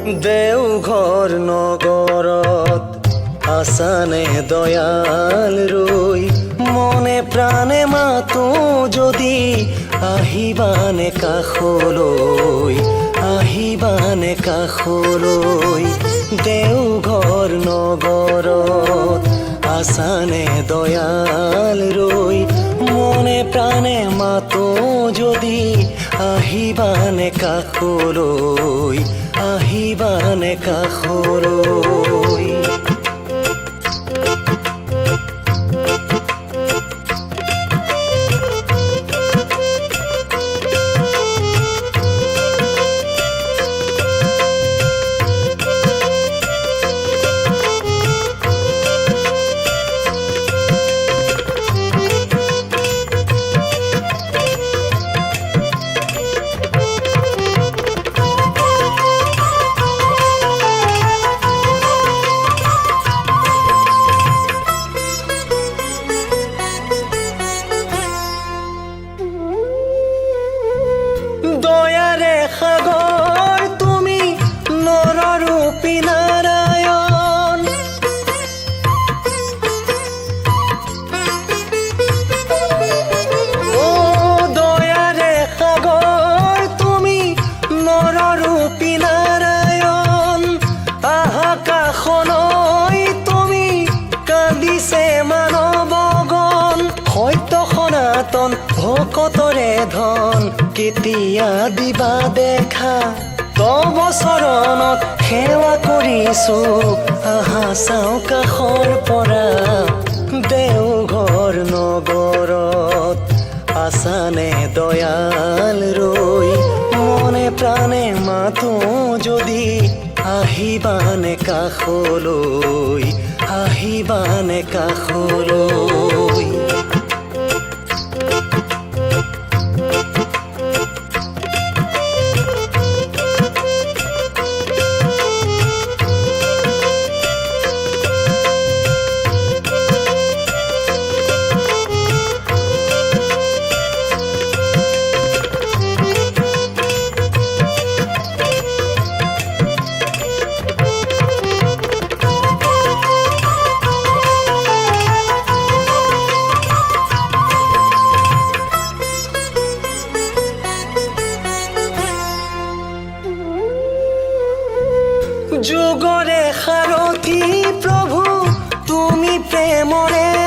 দেওঘৰ নগৰত আছানে দয়াল ৰৈ মনে প্ৰাণে মাতো যদি আহিবানে কাষলৈ আহিবানে কাষলৈ দেওঘৰ নগৰত আছানে দয়াল ৰৈ মনে প্ৰাণে মাতো যদি আহিবানে কাষলৈ আহিবানে কাষলৈ দয়াৰে সাগৰ তুমি নৰৰূপী নাৰায়ণ ও দয়াৰে সাগৰ তুমি নৰৰূপী নাৰায়ণ আহা কাষলৈ তুমি কান্দিছে মানৱগণ সত্য সনাতন ভকতৰে ধন কেতিয়া দিবা দেখা তব চৰণত সেৱা কৰিছো আহা চাও কাষৰ পৰা দেওঘৰ নগৰত আছানে দয়াল ৰৈ মনে প্ৰাণে মাতো যদি আহিবানে কাষলৈ আহিবানে কাষলৈ যুগৰে সাৰথি প্ৰভু তুমি প্ৰেমৰে